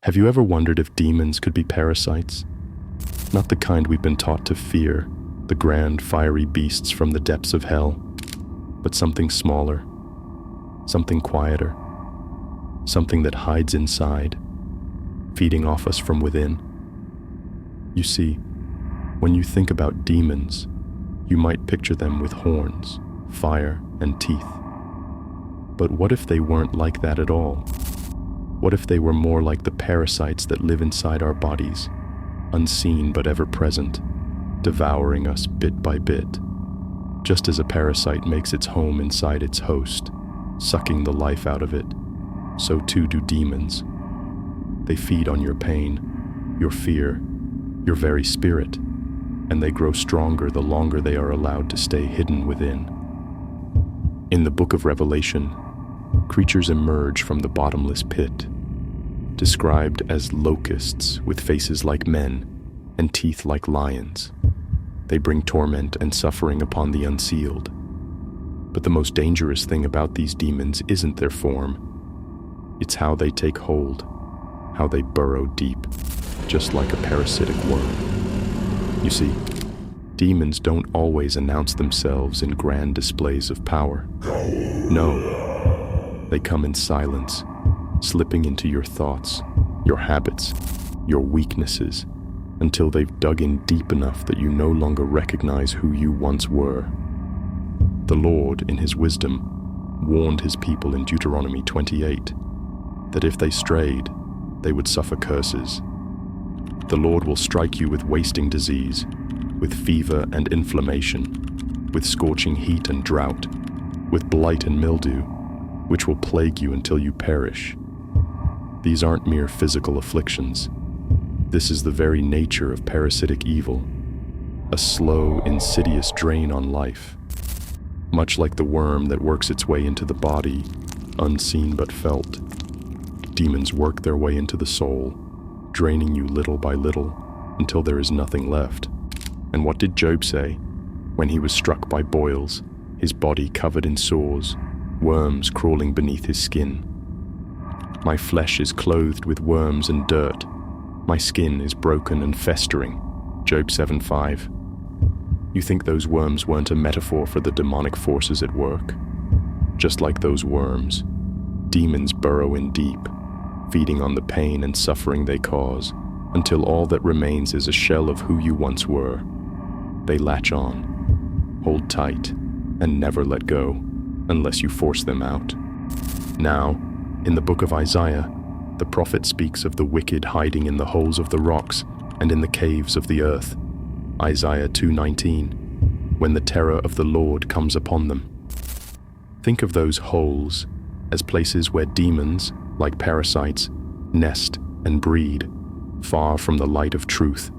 Have you ever wondered if demons could be parasites? Not the kind we've been taught to fear, the grand, fiery beasts from the depths of hell, but something smaller, something quieter, something that hides inside, feeding off us from within. You see, when you think about demons, you might picture them with horns, fire, and teeth. But what if they weren't like that at all? What if they were more like the parasites that live inside our bodies, unseen but ever present, devouring us bit by bit? Just as a parasite makes its home inside its host, sucking the life out of it, so too do demons. They feed on your pain, your fear, your very spirit, and they grow stronger the longer they are allowed to stay hidden within. In the book of Revelation, creatures emerge from the bottomless pit, described as locusts with faces like men and teeth like lions. They bring torment and suffering upon the unsealed. But the most dangerous thing about these demons isn't their form. It's how they take hold, how they burrow deep, just like a parasitic worm. You see, demons don't always announce themselves in grand displays of power. No, they come in silence, slipping into your thoughts, your habits, your weaknesses, until they've dug in deep enough that you no longer recognize who you once were. The Lord, in his wisdom, warned his people in Deuteronomy 28 that if they strayed, they would suffer curses. The Lord will strike you with wasting disease, with fever and inflammation, with scorching heat and drought, with blight and mildew, which will plague you until you perish. These aren't mere physical afflictions. This is the very nature of parasitic evil, a slow, insidious drain on life. Much like the worm that works its way into the body, unseen but felt, demons work their way into the soul, draining you little by little until there is nothing left. And what did Job say when he was struck by boils, his body covered in sores, worms crawling beneath his skin? My flesh is clothed with worms and dirt. My skin is broken and festering. Job 7:5. You think those worms weren't a metaphor for the demonic forces at work? Just like those worms, demons burrow in deep, feeding on the pain and suffering they cause, until all that remains is a shell of who you once were. They latch on, hold tight, and never let go, unless you force them out. Now, in the book of Isaiah, the prophet speaks of the wicked hiding in the holes of the rocks and in the caves of the earth. Isaiah 2:19, when the terror of the Lord comes upon them. Think of those holes as places where demons, like parasites, nest and breed, far from the light of truth.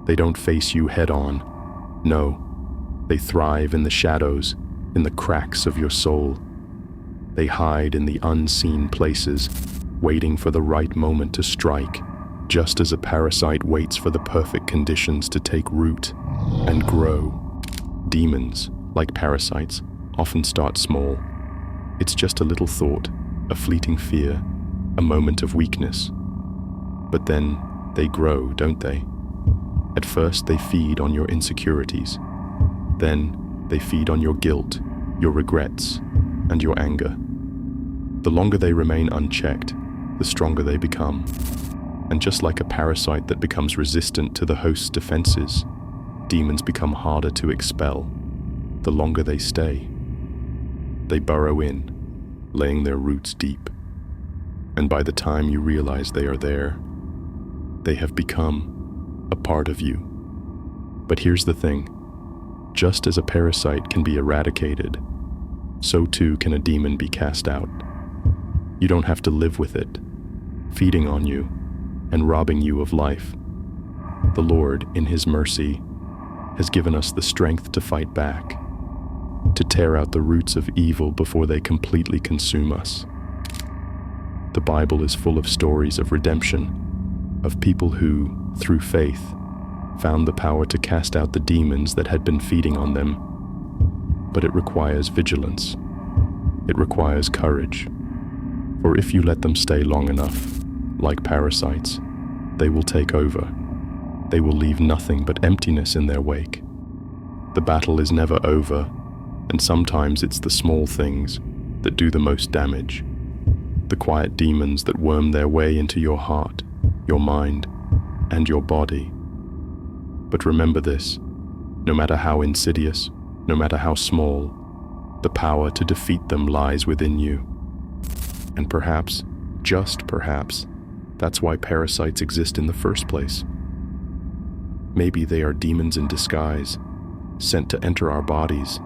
They don't face you head on. No, they thrive in the shadows, in the cracks of your soul. They hide in the unseen places, waiting for the right moment to strike, just as a parasite waits for the perfect conditions to take root and grow. Demons, like parasites, often start small. It's just a little thought, a fleeting fear, a moment of weakness. But then they grow, don't they? At first they feed on your insecurities. Then they feed on your guilt, your regrets, and your anger. The longer they remain unchecked, the stronger they become. And just like a parasite that becomes resistant to the host's defenses, demons become harder to expel the longer they stay. They burrow in, laying their roots deep. And by the time you realize they are there, they have become a part of you. But here's the thing. Just as a parasite can be eradicated, so too can a demon be cast out. You don't have to live with it, feeding on you and robbing you of life. The Lord, in his mercy, has given us the strength to fight back, to tear out the roots of evil before they completely consume us. The Bible is full of stories of redemption, of people who, through faith, found the power to cast out the demons that had been feeding on them. But it requires vigilance. It requires courage. For if you let them stay long enough, Like parasites, they will take over. They will leave nothing but emptiness in their wake. The battle is never over, and sometimes it's the small things that do the most damage. The quiet demons that worm their way into your heart, your mind, and your body. But remember this, no matter how insidious, no matter how small, the power to defeat them lies within you. And perhaps, just perhaps, that's why parasites exist in the first place. Maybe they are demons in disguise, sent to enter our bodies,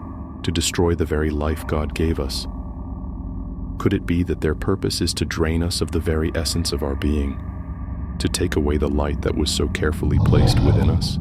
to destroy the very life God gave us. Could it be that their purpose is to drain us of the very essence of our being, to take away the light that was so carefully placed within us?